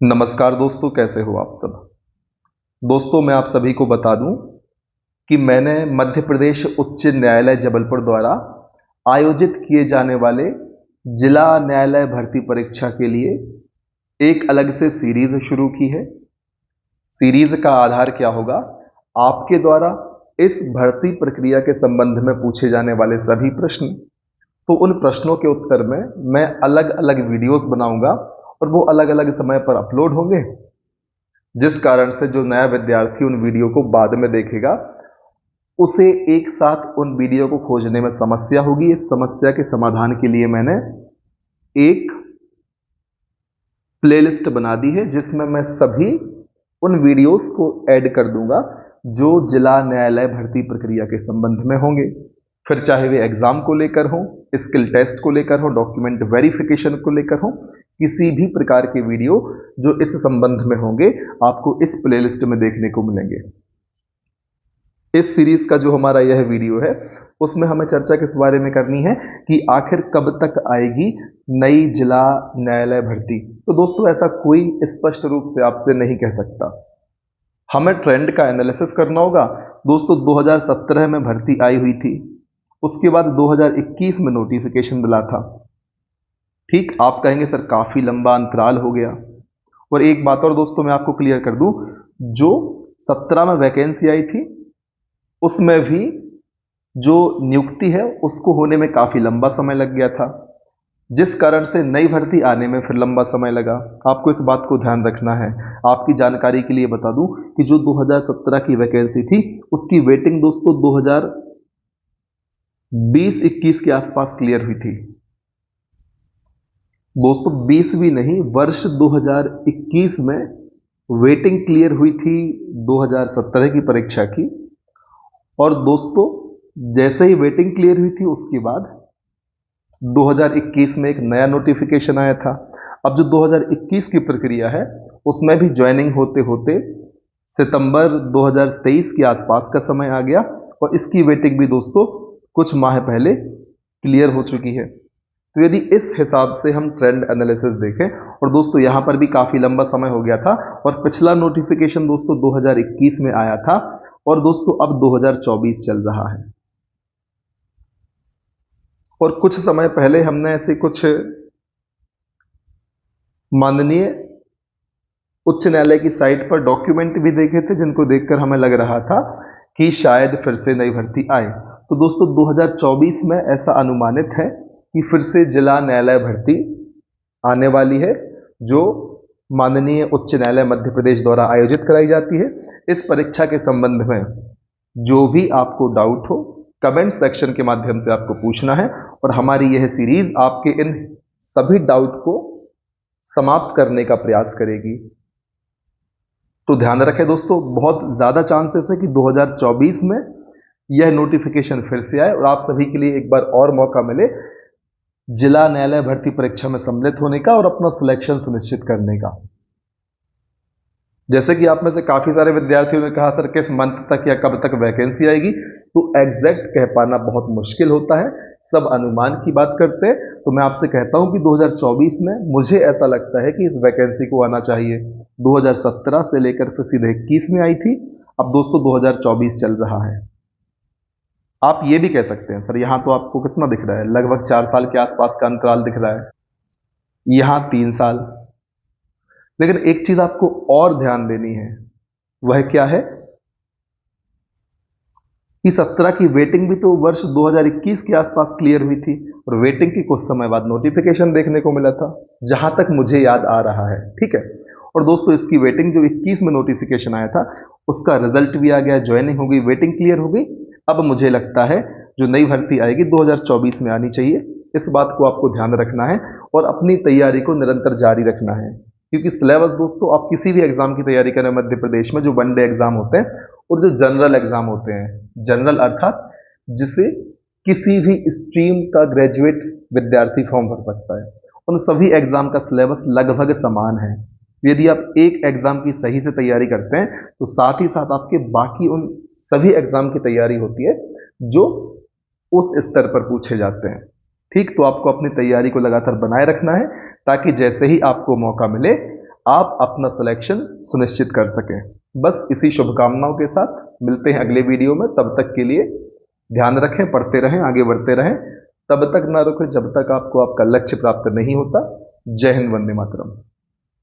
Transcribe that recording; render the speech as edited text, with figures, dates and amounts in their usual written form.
नमस्कार दोस्तों, कैसे हो आप सब। दोस्तों, मैं आप सभी को बता दूं कि मैंने मध्य प्रदेश उच्च न्यायालय जबलपुर द्वारा आयोजित किए जाने वाले जिला न्यायालय भर्ती परीक्षा के लिए एक अलग से सीरीज शुरू की है। सीरीज का आधार क्या होगा? आपके द्वारा इस भर्ती प्रक्रिया के संबंध में पूछे जाने वाले सभी प्रश्न, तो उन प्रश्नों के उत्तर में मैं अलग अलग वीडियोस बनाऊंगा और वो अलग अलग समय पर अपलोड होंगे, जिस कारण से जो नया विद्यार्थी उन वीडियो को बाद में देखेगा उसे एक साथ उन वीडियो को खोजने में समस्या होगी। इस समस्या के समाधान के लिए मैंने एक प्लेलिस्ट बना दी है, जिसमें मैं सभी उन वीडियोस को ऐड कर दूंगा जो जिला न्यायालय भर्ती प्रक्रिया के संबंध में होंगे। फिर चाहे वे एग्जाम को लेकर हो, स्किल टेस्ट को लेकर हो, डॉक्यूमेंट वेरिफिकेशन को लेकर हो, किसी भी प्रकार के वीडियो जो इस संबंध में होंगे आपको इस प्लेलिस्ट में देखने को मिलेंगे। इस सीरीज का जो हमारा यह वीडियो है उसमें हमें चर्चा किस बारे में करनी है कि आखिर कब तक आएगी नई जिला न्यायालय भर्ती। तो दोस्तों, ऐसा कोई स्पष्ट रूप से आपसे नहीं कह सकता। हमें ट्रेंड का एनालिसिस करना होगा। दोस्तों, 2017 में भर्ती आई हुई थी, उसके बाद 2021 में नोटिफिकेशन मिला था। ठीक, आप कहेंगे सर काफी लंबा अंतराल हो गया। और एक बात और दोस्तों मैं आपको क्लियर कर दूं, जो 17 में वैकेंसी आई थी उसमें भी जो नियुक्ति है उसको होने में काफी लंबा समय लग गया था, जिस कारण से नई भर्ती आने में फिर लंबा समय लगा। आपको इस बात को ध्यान रखना है। आपकी जानकारी के लिए बता दूं कि जो 2017 की वैकेंसी थी उसकी वेटिंग दोस्तों 2020-21 के आसपास क्लियर हुई थी। दोस्तों 20 भी नहीं, वर्ष 2021 में वेटिंग क्लियर हुई थी 2017 की परीक्षा की। और दोस्तों जैसे ही वेटिंग क्लियर हुई थी उसके बाद 2021 में एक नया नोटिफिकेशन आया था। अब जो 2021 की प्रक्रिया है उसमें भी ज्वाइनिंग होते होते सितंबर 2023 के आसपास का समय आ गया और इसकी वेटिंग भी दोस्तों कुछ माह पहले क्लियर हो चुकी है। तो यदि इस हिसाब से हम ट्रेंड एनालिसिस देखें, और दोस्तों यहां पर भी काफी लंबा समय हो गया था और पिछला नोटिफिकेशन दोस्तों 2021 में आया था और दोस्तों अब 2024 चल रहा है। और कुछ समय पहले हमने ऐसे कुछ माननीय उच्च न्यायालय की साइट पर डॉक्यूमेंट भी देखे थे, जिनको देखकर हमें लग रहा था कि शायद फिर से नई भर्ती आए। तो दोस्तों 2024 में ऐसा अनुमानित है कि फिर से जिला न्यायालय भर्ती आने वाली है, जो माननीय उच्च न्यायालय मध्य प्रदेश द्वारा आयोजित कराई जाती है। इस परीक्षा के संबंध में जो भी आपको डाउट हो कमेंट सेक्शन के माध्यम से आपको पूछना है और हमारी यह सीरीज आपके इन सभी डाउट को समाप्त करने का प्रयास करेगी। तो ध्यान रखें दोस्तों, बहुत ज्यादा चांसेस है कि 2024 में यह नोटिफिकेशन फिर से आए और आप सभी के लिए एक बार और मौका मिले जिला न्यायालय भर्ती परीक्षा में सम्मिलित होने का और अपना सिलेक्शन सुनिश्चित करने का। जैसे कि आप में से काफी सारे विद्यार्थियों ने कहा सर किस मंथ तक या कब तक वैकेंसी आएगी, तो एग्जैक्ट कह पाना बहुत मुश्किल होता है, सब अनुमान की बात करते हैं। तो मैं आपसे कहता हूं कि 2024 में मुझे ऐसा लगता है कि इस वैकेंसी को आना चाहिए। 2017 से लेकर फिर सीधे 21 में आई थी, अब दोस्तों 2024 चल रहा है। आप ये भी कह सकते हैं सर यहां तो आपको कितना दिख रहा है, लगभग 4 साल के आसपास का अंतराल दिख रहा है, यहां 3 साल। लेकिन एक चीज आपको और ध्यान देनी है, वह क्या है कि 17 की वेटिंग भी तो वर्ष 2021 के आसपास क्लियर हुई थी और वेटिंग के कुछ समय बाद नोटिफिकेशन देखने को मिला था, जहां तक मुझे याद आ रहा है। ठीक है, और दोस्तों इसकी वेटिंग जो 21 में नोटिफिकेशन आया था उसका रिजल्ट भी आ गया, ज्वाइनिंग हो गई, वेटिंग क्लियर हो गई। अब मुझे लगता है जो नई भर्ती आएगी 2024 में आनी चाहिए। इस बात को आपको ध्यान रखना है और अपनी तैयारी को निरंतर जारी रखना है, क्योंकि सिलेबस दोस्तों आप किसी भी एग्जाम की तैयारी करें मध्य प्रदेश में, जो वनडे एग्जाम होते हैं और जो जनरल एग्जाम होते हैं, जनरल अर्थात जिसे किसी भी स्ट्रीम का ग्रेजुएट विद्यार्थी फॉर्म भर सकता है, उन सभी एग्जाम का सिलेबस लगभग समान है। यदि आप एक एग्जाम की सही से तैयारी करते हैं तो साथ ही साथ आपके बाकी उन सभी एग्जाम की तैयारी होती है जो उस स्तर पर पूछे जाते हैं। ठीक, तो आपको अपनी तैयारी को लगातार बनाए रखना है ताकि जैसे ही आपको मौका मिले आप अपना सिलेक्शन सुनिश्चित कर सकें। बस इसी शुभकामनाओं के साथ मिलते हैं अगले वीडियो में। तब तक के लिए ध्यान रखें, पढ़ते रहें, आगे बढ़ते रहें। तब तक ना रुकें जब तक आपको आपका लक्ष्य प्राप्त नहीं होता। जय हिंद, वंदे मातरम।